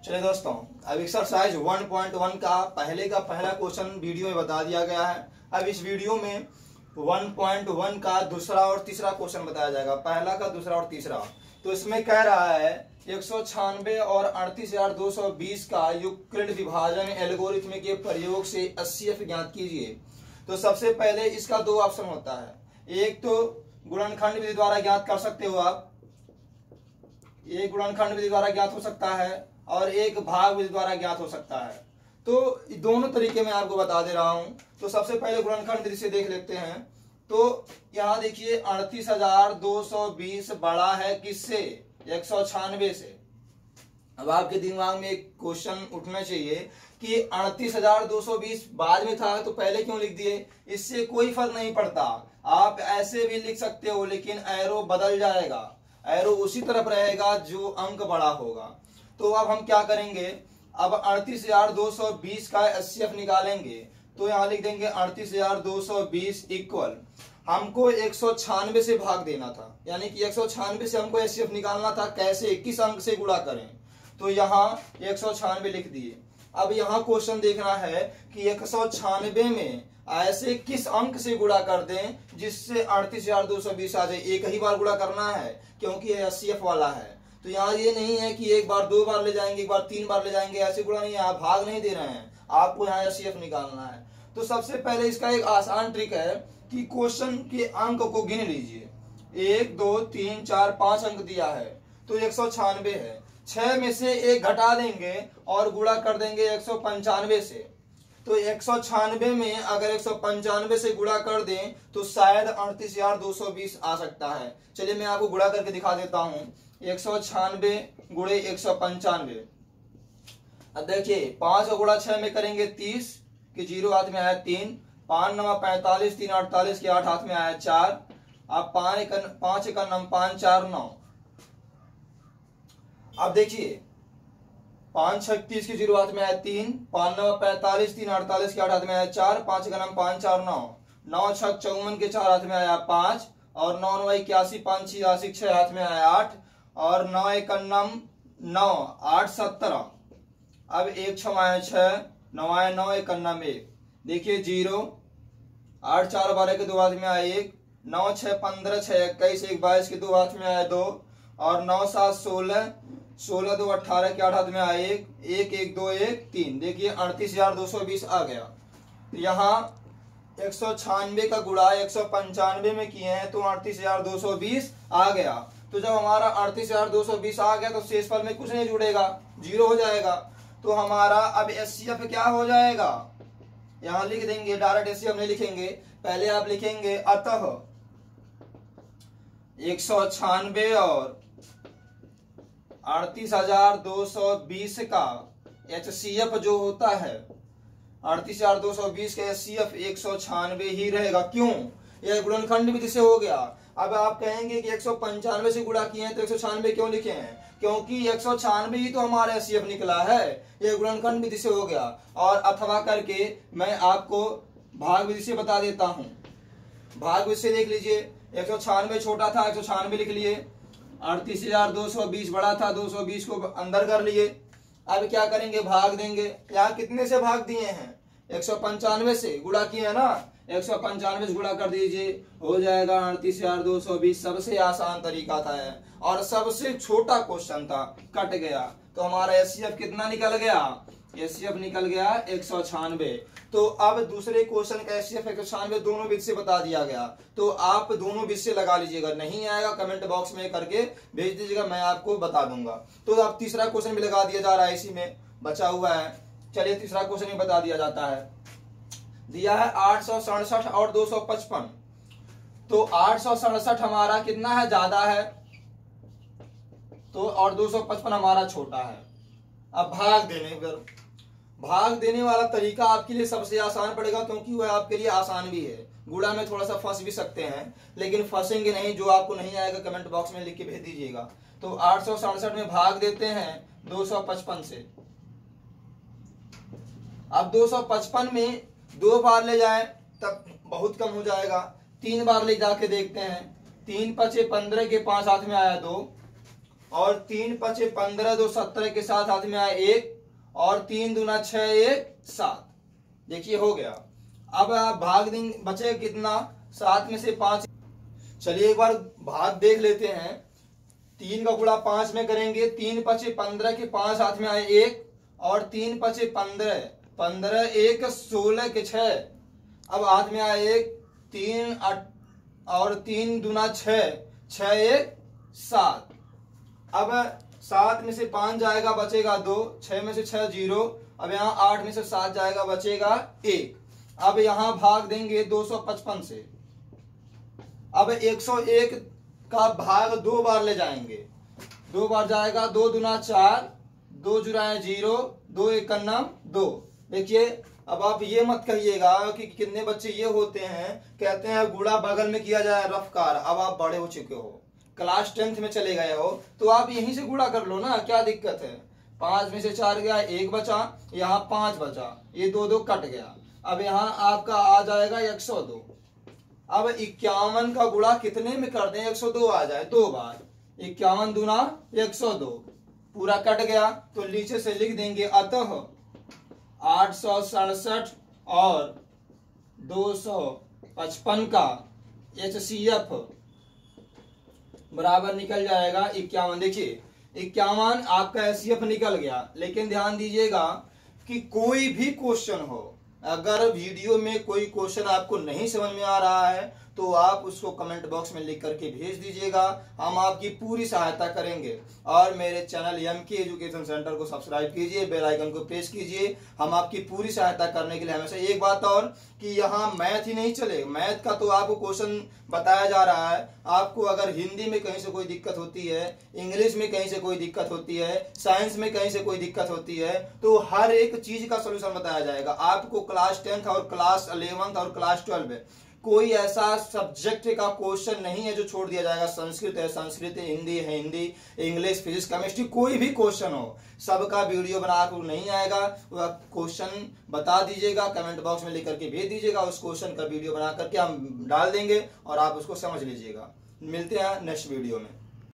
चलिए दोस्तों, अब एक्सरसाइज 1.1 का पहला क्वेश्चन वीडियो में बता दिया गया है। अब इस वीडियो में 1.1 का दूसरा और तीसरा क्वेश्चन बताया जाएगा, पहला का दूसरा और तीसरा। तो इसमें कह रहा है 196 और 38,220 का यूक्लिड विभाजन एल्गोरिथम के प्रयोग से HCF ज्ञात कीजिए। तो सबसे पहले इसका दो ऑप्शन होता है, एक तो गुणनखंड विधि द्वारा ज्ञात कर सकते हो आप, एक गुणनखंड विधि द्वारा ज्ञात हो सकता है और एक भाग विधि द्वारा ज्ञात हो सकता है। तो दोनों तरीके में आपको बता दे रहा हूं। तो सबसे पहले गुणनखंड विधि से देख लेते हैं। तो यहाँ देखिए 38,220 बड़ा है किससे? 196 से। अब आपके दिमाग में एक क्वेश्चन उठना चाहिए कि 38,220 बाद में था तो पहले क्यों लिख दिए? इससे कोई फर्क नहीं पड़ता, आप ऐसे भी लिख सकते हो, लेकिन एरो बदल जाएगा, एरो उसी तरफ रहेगा जो अंक बड़ा होगा। तो अब हम क्या करेंगे, अब 38,220 का HCF निकालेंगे। तो यहाँ लिख देंगे 38,220 इक्वल, हमको 196 से भाग देना था, यानी कि 196 से हमको HCF निकालना था। कैसे, किस अंक से गुणा करें? तो यहाँ 196 लिख दिए। अब यहाँ क्वेश्चन देखना है कि 196 में ऐसे किस अंक से गुणा कर दें जिससे 38,220 आ जाए। एक ही बार गुणा करना है क्योंकि ये HCF वाला है। तो यहाँ ये नहीं है कि एक बार दो बार ले जाएंगे, एक बार तीन बार ले जाएंगे, ऐसे गुणा नहीं है, आप भाग नहीं दे रहे हैं, आपको यहाँ HCF निकालना है। तो सबसे पहले इसका एक आसान ट्रिक है कि क्वेश्चन के अंक को गिन लीजिए। 1 2 3 4 5 अंक दिया है, तो 196 है, 6 में से एक घटा देंगे और गुणा कर देंगे 195 से। तो 196 में अगर 195 से गुणा कर दें तो शायद 38,220 आ सकता है। चलिए मैं आपको गुणा करके दिखा देता हूं। 196 गुणे 195। अब देखिए 5 का गुणा 6 में करेंगे 30 कि 0 हाथ में आया 3, 5 9 45, 3 48 के 8 हाथ में आया 4। अब 5 एक 5 4 9। अब देखिए 5 36 की 0 हाथ में आया 3, 5 9 45, 3 48 के 8 हाथ में आया 4, 5 का 5 4 9, 9 6 54 के 4 हाथ में आया 5 और 9 9 81, 5 86 6 हाथ में आया 8 और 9 1 9 8 17। अब 1 6 आया 6, 9 आया 9 1 1। देखिए 0, 8 4 12 के 2 हाथ में आया 1, 9 6 15 6 21, 1 22 के 2 हाथ में आया 2 और 9 7 16, 16 2 18 के 8 हाथ में आया 1, 1 1 2 1 3। देखिए 38,220 आ गया। तो यहाँ 196 का गुणा 195 में किए हैं तो 38,220 आ गया। तो जब हमारा 38,220 आ गया तो शेषफल में कुछ नहीं जुड़ेगा, 0 हो जाएगा। तो हमारा अब HCF क्या हो जाएगा, यहाँ लिख देंगे, डायरेक्ट HCF नहीं लिखेंगे, पहले आप लिखेंगे अतः 196 और 38,220 का HCF जो होता है, 38,220 का HCF 196 ही रहेगा। क्यों? यह गुणनखंड विधि से हो गया। अब आप कहेंगे कि 195 से गुणा किए हैं तो 196 क्यों लिखे हैं? क्योंकि 196 ही तो हमारा HCF निकला है, यह गुणनखंड विधि से हो गया। और अथवा करके मैं आपको भाग विधि से बता देता हूं। भाग विधि से देख लीजिए, 196 छोटा था, 196 लिख लिए, 38,220 बड़ा था, 220 को अंदर कर लिए। अब क्या करेंगे, भाग देंगे। यहाँ कितने से भाग दिए हैं? 195 से गुणा किए है ना, 195 से गुणा कर दीजिए, हो जाएगा 38,220। सबसे आसान तरीका था और सबसे छोटा क्वेश्चन था, कट गया। तो हमारा HCF कितना निकल गया? HCF निकल गया 196। तो अब दूसरे क्वेश्चन का HCF 196 दोनों विधि से बता दिया गया। तो आप दोनों विधि से लगा लीजिएगा, नहीं आएगा कमेंट बॉक्स में करके भेज दीजिएगा, मैं आपको बता दूंगा। तो अब तीसरा क्वेश्चन भी लगा दिया जा रहा है, इसी में बचा हुआ है। चलिए तीसरा क्वेश्चन भी बता दिया जाता है। दिया है 867 और 255। तो 867 हमारा कितना है, ज्यादा है, तो और 255 हमारा छोटा है। अब भाग देने वाला तरीका आपके लिए सबसे आसान पड़ेगा, क्योंकि वह आपके लिए आसान भी है। गुणा में थोड़ा सा फंस भी सकते हैं, लेकिन फंसेंगे नहीं। जो आपको नहीं आएगा कमेंट बॉक्स में लिख के भेज दीजिएगा। तो 867 में भाग देते हैं 255 से। अब 255 में 2 बार ले जाए तब बहुत कम हो जाएगा, 3 बार ले जाके देखते हैं। 3 5 15 के 5 हाथ में आया 2 और 3 पचे 15, 2 17 के साथ हाथ में आया 1 और 3 दूना 6, 1 7। देखिए हो गया। अब आप भाग देंगे, बचेगा कितना? 7 में से 5। चलिए एक बार भाग देख लेते हैं। 3 का गुणा 5 में करेंगे। 3 पचे 15 के 5 हाथ में आए 1 और 3 पचे 15, 15 1 16 के 6। अब हाथ में आए 1 3 8 और 3 दूना 6, 6 1 7। अब 7 में से 5 जाएगा, बचेगा 2। 6 में से 6 0। अब यहाँ 8 में से 7 जाएगा, बचेगा 1। अब यहाँ भाग देंगे 255 से। अब 101 का भाग 2 बार ले जाएंगे। 2 बार जाएगा, 2 दूना 4, 2 जुराए 0, 2 1 2। देखिए अब आप ये मत कहिएगा कि कितने बच्चे ये होते हैं, कहते हैं गुणा बगल में किया जाए रफ्कार। अब आप बड़े हो चुके हो, क्लास 10th में चले गए हो, तो आप यहीं से गुणा कर लो ना, क्या दिक्कत है? 5 में से 4 गया, 1 बचा, यहाँ 5 बचा, ये 2 2 कट गया। अब यहाँ आपका आ जाएगा 102। अब 51 का गुणा कितने में कर दें? 102 आ जाए 2 बार। 51 दूना 102, पूरा कट गया तो नीचे से लिख देंगे अतः 867 और 255 का HCF बराबर निकल जाएगा 51। देखिए 51 आपका HCF निकल गया। लेकिन ध्यान दीजिएगा कि कोई भी क्वेश्चन हो, अगर वीडियो में कोई क्वेश्चन आपको नहीं समझ में आ रहा है तो आप उसको कमेंट बॉक्स में लिख करके भेज दीजिएगा, हम आपकी पूरी सहायता करेंगे। और मेरे चैनल MK एजुकेशन सेंटर को सब्सक्राइब कीजिए, बेल आइकन को प्रेस कीजिए, हम आपकी पूरी सहायता करने के लिए हमेशा। एक बात और कि यहाँ मैथ ही नहीं चले, मैथ का तो आपको क्वेश्चन बताया जा रहा है। आपको अगर हिंदी में कहीं से कोई दिक्कत होती है, इंग्लिश में कहीं से कोई दिक्कत होती है, साइंस में कहीं से कोई दिक्कत होती है, तो हर एक चीज का सोल्यूशन बताया जाएगा आपको। क्लास 10th और क्लास 11th और क्लास 12 कोई ऐसा सब्जेक्ट का क्वेश्चन नहीं है जो छोड़ दिया जाएगा। संस्कृत है संस्कृत, हिंदी है हिंदी, इंग्लिश, फिजिक्स, केमिस्ट्री, कोई भी क्वेश्चन हो, सबका वीडियो बनाकर नहीं आएगा। वह क्वेश्चन बता दीजिएगा, कमेंट बॉक्स में लिख करके भेज दीजिएगा, उस क्वेश्चन का वीडियो बना करके हम डाल देंगे और आप उसको समझ लीजिएगा। मिलते हैं नेक्स्ट वीडियो में।